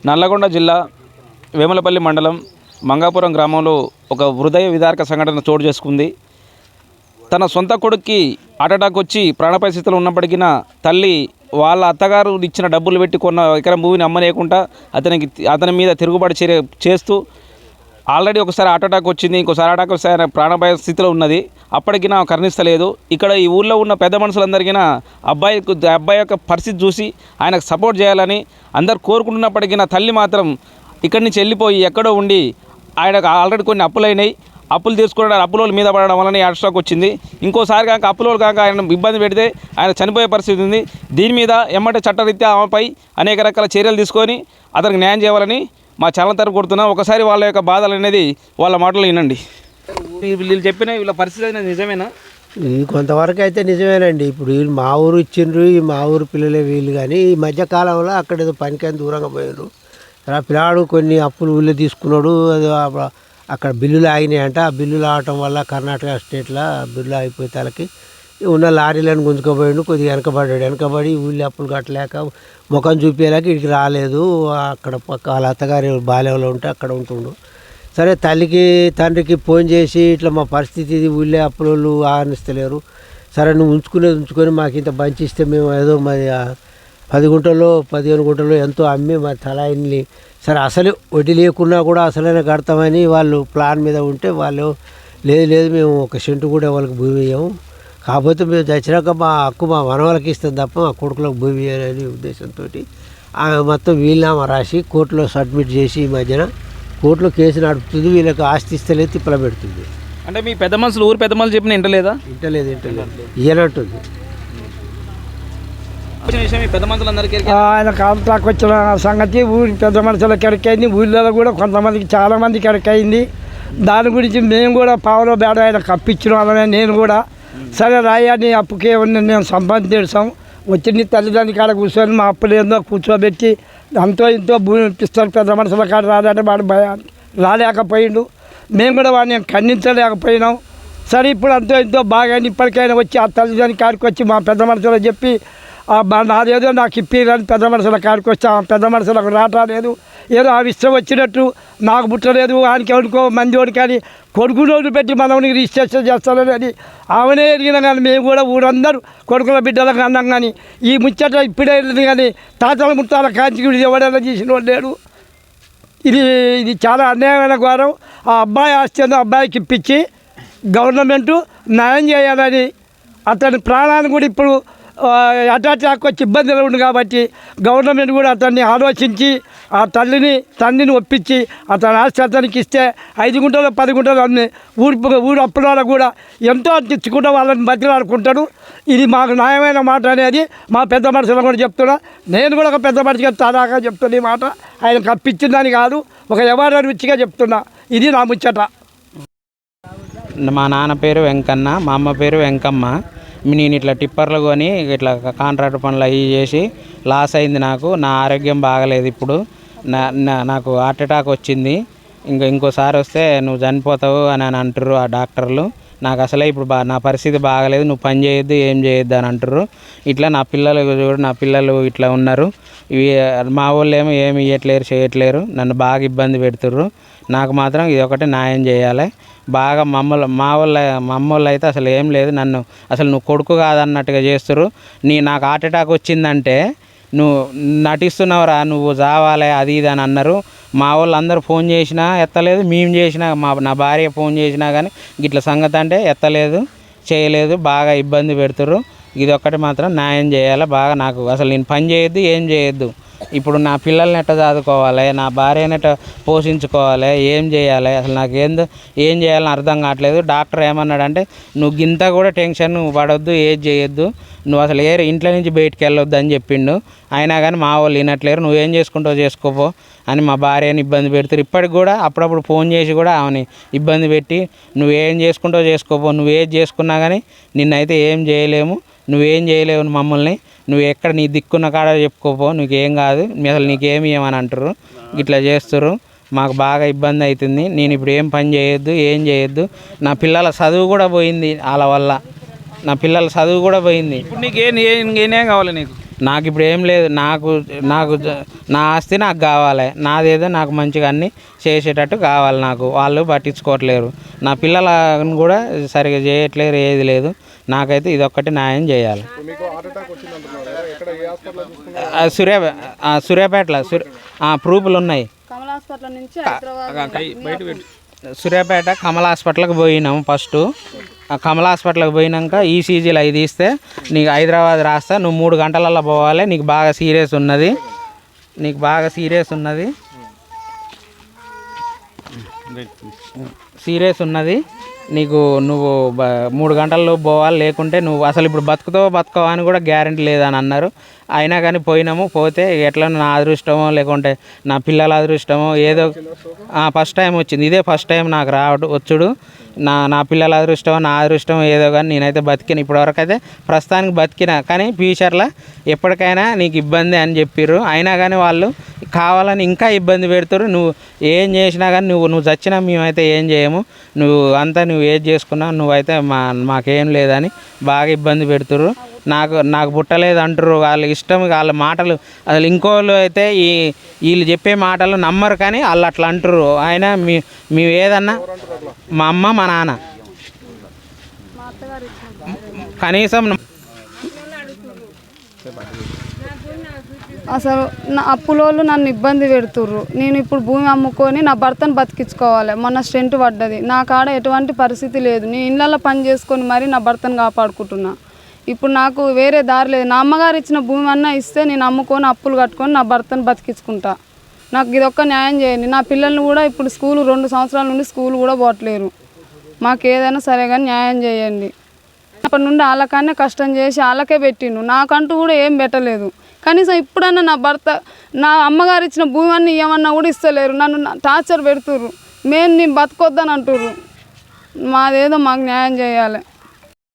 నల్లగొండ జిల్లా వేములపల్లి మండలం మంగాపురం గ్రామంలో ఒక హృదయ విదారక సంఘటన చోటు చేసుకుంది. తన సొంత కొడుక్కి అటాక్ వచ్చి ప్రాణాపాయ స్థితిలో ఉన్నప్పటికీ తల్లి వాళ్ళ అత్తగారు ఇచ్చిన డబ్బులు పెట్టి కొన్న ఎకరం భూమిని అమ్మలేకుండా అతని మీద తిరుగుబాటు చేస్తూ ఆల్రెడీ ఒకసారి అటాక్ వచ్చింది, ఇంకోసారి అటాక్ వస్తే ఆయన ప్రాణాపాయ స్థితిలో ఉన్నది. అప్పటికి కరుణిస్తలేదు. ఇక్కడ ఈ ఊళ్ళో ఉన్న పెద్ద మనుషులందరికీ అబ్బాయి యొక్క పరిస్థితి చూసి ఆయనకు సపోర్ట్ చేయాలని అందరు కోరుకుంటున్నప్పటికీ తల్లి మాత్రం ఇక్కడి నుంచి వెళ్ళిపోయి ఎక్కడో ఉండి ఆయనకు ఆల్రెడీ కొన్ని అప్పులైనాయి. అప్పులు తీర్చుకోవడానికి అప్పులోళ్ళ మీద పడడం వలన అటాక్ వచ్చింది. ఇంకోసారి కాక అప్పులోళ్ళు కాక ఆయన ఇబ్బంది పెడితే ఆయన చనిపోయే పరిస్థితి ఉంది. దీని మీద ఎమ్మటే చట్టరీత్యా ఆమెపై అనేక రకాల చర్యలు తీసుకొని అతనికి న్యాయం చేయాలని మా ఛానల్ తరపు కోరుతున్నాం. ఒకసారి వాళ్ళ యొక్క బాధలు అనేది వాళ్ళ మాటలు వినండి. వీళ్ళు చెప్పిన వీళ్ళ పరిస్థితి నిజమేనా? కొంతవరకు అయితే నిజమేనండి. ఇప్పుడు వీళ్ళు మా ఊరు ఇచ్చిండ్రు, ఈ మా ఊరు పిల్లలే వీళ్ళు. కానీ ఈ మధ్యకాలంలో అక్కడ ఏదో పనికని దూరంగా పోయారు. ఆ పిల్లాడు కొన్ని అప్పులు ఊళ్ళో తీసుకున్నాడు. అది అక్కడ బిల్లులు ఆగినాయంట. ఆ బిల్లులు ఆగటం వల్ల కర్ణాటక స్టేట్లో బిల్లు ఆగిపోయి తలకి ఉన్న లారీలను గుంజుకోపోయాడు. కొద్దిగా వెనకబడి ఊళ్ళో అప్పులు కట్టలేక ముఖం చూపించలేక ఇక్కడికి రాలేదు. అక్కడ పక్క వాళ్ళ అత్తగారి బాల్యంలో ఉంటే అక్కడ ఉంటుండు. సరే తల్లికి తండ్రికి ఫోన్ చేసి ఇట్లా మా పరిస్థితి ఇది, ఊళ్ళో అప్పులు ఆహ్వానిస్తలేరు, సరే నువ్వు ఉంచుకొని మాకు ఇంత బంచిస్తే మేము ఏదో మరి 10 గుంటల్లో 15 గుంటల్లో ఎంతో అమ్మి మరి తలాయిని సరే అసలు వడ్డీ లేకున్నా కూడా అసలైనా కడతామని వాళ్ళు ప్లాన్ మీద ఉంటే వాళ్ళు లేదు మేము 1 సెంటు కూడా వాళ్ళకి భూమి ఇవ్వము, కాకపోతే మేము చచ్చినాక మా హక్కు మా మనవాళ్ళకి ఇస్తాం తప్ప మా కొడుకులకు భూమి ఇవ్వాలనే ఉద్దేశంతో ఆమె మొత్తం వీలునామా రాసి కోర్టులో సబ్మిట్ చేసి ఈ మధ్యన కోర్టులో కేసు నడుపుతుంది. వీళ్ళకి ఆస్తి ఇస్తలే తిప్పల పెడుతుంది. అంటే మీ పెద్ద మనుషులు ఊరు పెద్ద మనుషులు చెప్పిన ఇంటలేదు ఇయ్యనంటుంది. ఆయన కాంట్రాక్ట్ వచ్చిన సంగతి ఊరి పెద్ద మనుషులకి ఎరకైంది, ఊళ్ళో కూడా కొంతమందికి చాలామందికి ఎరకైంది. దాని గురించి మేము కూడా పావులో బేడ ఆయన కప్పించడం అలానే నేను కూడా సరే రాయాన్ని అప్పుకే ఉన్న మేము సంపాదించాం. వచ్చింది తల్లిదండ్రుల కాడ కూర్చొని మా అప్పులు ఏందో కూర్చోబెట్టి అంతో ఇంతో భూమి ఇప్పిస్తారు. పెద్ద మనుషుల కాడ రాదంటే వాడు రాలేకపోయిండు. మేము కూడా వాడిని ఖండించలేకపోయినాం. సరే ఇప్పుడు అంతో ఇంతో బాగా ఇప్పటికైనా వచ్చి ఆ తల్లిదండ్రుల కాడికి వచ్చి మా పెద్ద మనుషులు చెప్పి నాదేదో నాకు ఇప్పిరని పెద్ద మనుషుల కాడికి వచ్చి ఆ పెద్ద మనుషులకు రావట్లేదు. ఏదో ఆ విషయం వచ్చినట్టు నాకు పుట్టలేదు ఆయనకి ఎవరికో మంది వాడు కానీ కొడుకునోడు పెట్టి మనవనికి రిజిస్ట్రేషన్ చేస్తానని అని ఆమెనే ఎరిగినా కానీ మేము కూడా ఊరందరూ కొడుకుల బిడ్డలకు అన్నాం. కానీ ఈ ముచ్చట ఇప్పుడే వెళ్ళింది కానీ తాతల ముట్టాల కాంచి ఎవడైనా చేసిన వాడు లేడు. ఇది చాలా అన్యాయమైన ఘోరం. ఆ అబ్బాయి ఆస్తి అబ్బాయికి ఇప్పించి గవర్నమెంటు న్యాయం చేయాలని అతని ప్రాణాన్ని కూడా ఇప్పుడు అటాక్ వచ్చి ఇబ్బందులు ఉంది కాబట్టి గవర్నమెంట్ కూడా అతన్ని ఆలోచించి ఆ తండ్రిని ఒప్పించి అతని ఆస్తి అతనికి ఇస్తే 5 గుంటలు 10 గుంటలు అన్ని ఊరు అప్పుల కూడా ఎంతో తెచ్చుకుంటూ వాళ్ళని బతిలాడుకుంటాడు. ఇది మాకు న్యాయమైన మాట అనేది మా పెద్ద మనుషులు కూడా చెప్తున్నా. నేను కూడా ఒక పెద్ద మనిషిగా తదాగా చెప్తున్నా. ఈ మాట ఆయనకు అప్పించిందని కాదు, ఒక ఎవరైనా రుచిగా చెప్తున్నా. ఇది నా ముచ్చట. మా నాన్న పేరు వెంకన్న, మా అమ్మ పేరు వెంకమ్మ. నేను ఇట్లా టిప్పర్లు కొని ఇట్లా కాంట్రాక్ట్ పనులు అవి చేసి లాస్ అయింది. నా ఆరోగ్యం బాగలేదు. ఇప్పుడు నాకు హార్ట్ అటాక్ వచ్చింది. ఇంకోసారి వస్తే నువ్వు చనిపోతావు అని అంటారు ఆ డాక్టర్లు. నాకు అసలే ఇప్పుడు నా పరిస్థితి బాగలేదు, నువ్వు పని చేయొద్దు ఏం చేయొద్దు అని అంటారు. ఇట్లా నా పిల్లలు ఇట్లా ఉన్నారు. మా వాళ్ళు ఏమి ఇవ్వట్లేరు చేయట్లేరు, నన్ను బాగా ఇబ్బంది పెడుతుర్రు. నాకు మాత్రం ఇది ఒకటి న్యాయం చేయాలి. బాగా మా అమ్మోళ్ళు అయితే అసలు ఏం లేదు, నువ్వు కొడుకు కాదన్నట్టుగా చేస్తారు. నాకు హార్ట్ అటాక్ వచ్చిందంటే నువ్వు నటిస్తున్నావురా, నువ్వు చావాలి అది ఇది అని అన్నారు. మా వాళ్ళు అందరూ ఫోన్ చేసినా ఎత్తలేదు, మేము చేసినా నా భార్య ఫోన్ చేసినా కానీ ఇట్లా సంగతి అంటే ఎత్తలేదు చేయలేదు, బాగా ఇబ్బంది పెడుతుర్రు. ఇది ఒక్కటి మాత్రం న్యాయం చేయాలి. బాగా నాకు అసలు నేను పని చేయొద్దు ఏం చేయొద్దు. ఇప్పుడు నా పిల్లల్ని ఎట్లా చదువుకోవాలి, నా భార్యని ఎట్లా పోషించుకోవాలి, ఏం చేయాలి, అసలు నాకు ఏం చేయాలని అర్థం కావట్లేదు. డాక్టర్ ఏమన్నాడంటే నువ్వు గింత కూడా టెన్షన్ పడొద్దు, ఏది చేయొద్దు, నువ్వు అసలు ఇంట్లో నుంచి బయటికి వెళ్ళొద్దు అని చెప్పిండు. అయినా కానీ మా వాళ్ళు వినట్లేరు. నువ్వేం చేసుకుంటావు చేసుకోపో అని మా భార్యని ఇబ్బంది పెడతారు. ఇప్పటికి కూడా అప్పుడప్పుడు ఫోన్ చేసి కూడా ఆమెని ఇబ్బంది పెట్టి నువ్వేం చేసుకుంటావు చేసుకోపో, నువ్వేది చేసుకున్నా కానీ నిన్నైతే ఏం చేయలేము, నువ్వేం చేయలేవు మమ్మల్ని, నువ్వు ఎక్కడ నీ దిక్కున్న కాడ చెప్పుకోపో, నీకేం కాదు, అసలు నీకేమి ఏమని అంటారు. ఇట్లా చేస్తారు. మాకు బాగా ఇబ్బంది అవుతుంది. నేను ఇప్పుడు ఏం పని చేయొద్దు ఏం చేయొద్దు. నా పిల్లల చదువు కూడా పోయింది వాళ్ళ వల్ల, నా పిల్లల చదువు కూడా పోయింది. ఇప్పుడు నీకు ఏం కావాలి? నీకు నాకు ఇప్పుడు ఏం లేదు. నాకు నాకు నా ఆస్తి నాకు కావాలి, నాదేదో నాకు మంచిగా అన్నీ చేసేటట్టు కావాలి. నాకు వాళ్ళు పట్టించుకోవట్లేరు, నా పిల్లలను కూడా సరిగా చేయట్లేరు, ఏది లేదు. నాకైతే ఇదొక్కటి న్యాయం చేయాలి. సూర్యాపేటలో ప్రూఫ్లు ఉన్నాయి. సూర్యాపేట కమల్ హాస్పిటల్కి పోయినాము. ఫస్ట్ కమల్ హాస్పిటల్కి పోయినాక ఈసీజీలు అవి తీస్తే నీకు హైదరాబాద్ రాస్తా, నువ్వు 3 గంటలలో పోవాలి, నీకు బాగా సీరియస్ ఉన్నది, నీకు నువ్వు 3 గంటల్లో పోవాలి, లేకుంటే నువ్వు అసలు ఇప్పుడు బతుకుతావో అని కూడా గ్యారెంటీ లేదని అన్నారు. అయినా కానీ పోయినాము. పోతే ఎట్లా నా అదృష్టమో లేకుంటే నా పిల్లల అదృష్టమో ఏదో ఫస్ట్ టైం వచ్చింది. ఇదే ఫస్ట్ టైం నాకు వచ్చుడు. నా పిల్లల అదృష్టమో నా అదృష్టమో ఏదో కానీ నేనైతే బతికిన, ఇప్పటివరకు అయితే ప్రస్తుతానికి బతికిన. కానీ ఫ్యూచర్లో ఎప్పటికైనా నీకు ఇబ్బంది అని చెప్పారు. అయినా కానీ వాళ్ళు కావాలని ఇంకా ఇబ్బంది పెడతారు. నువ్వు ఏం చేసినా కానీ నువ్వు చచ్చినా మేమైతే ఏం చేయము, నువ్వు ఏది చేసుకున్నా నువ్వైతే మాకేం లేదని బాగా ఇబ్బంది పెడుతుర్రు. నాకు పుట్టలేదు అంటారు. వాళ్ళ ఇష్టం, వాళ్ళ మాటలు అసలు ఇంకోళ్ళు అయితే వీళ్ళు చెప్పే మాటలు నమ్మరు, కానీ వాళ్ళు అట్లా అంటారు. అయినా మేము ఏదన్నా మా అమ్మ మా నాన్న కనీసం అసలు నా అప్పులోళ్ళు నన్ను ఇబ్బంది పెడుతుర్రు. నేను ఇప్పుడు భూమి అమ్ముకొని నా భర్తను బతికించుకోవాలి. మొన్న స్టెంట్ పడ్డది, నా కాడ ఎటువంటి పరిస్థితి లేదు. నేను ఇళ్ళల్లో పని చేసుకొని మరీ నా భర్తను కాపాడుకుంటున్నా. ఇప్పుడు నాకు వేరే దారి లేదు. నా అమ్మగారు ఇచ్చిన భూమి అన్నా ఇస్తే నేను అమ్ముకొని అప్పులు కట్టుకొని నా భర్తను బతికించుకుంటా. నాకు ఇదొక్క న్యాయం చేయండి. నా పిల్లల్ని కూడా ఇప్పుడు 2 సంవత్సరాల నుండి స్కూల్ కూడా పోవట్లేరు. మాకు ఏదైనా సరే కానీ న్యాయం చేయండి. అప్పటి నుండి వాళ్ళకన్నా కష్టం చేసి వాళ్ళకే పెట్టిండు, నాకంటూ కూడా ఏం పెట్టలేదు. కనీసం ఇప్పుడన్నా నా అమ్మగారు ఇచ్చిన భూమి అన్నీ ఏమన్నా కూడా ఇస్తలేరు. నన్ను టార్చర్ పెడుతుర్రు. నేను బతకొద్దని అంటుర్రు. మాదేదో మాకు న్యాయం చేయాలి.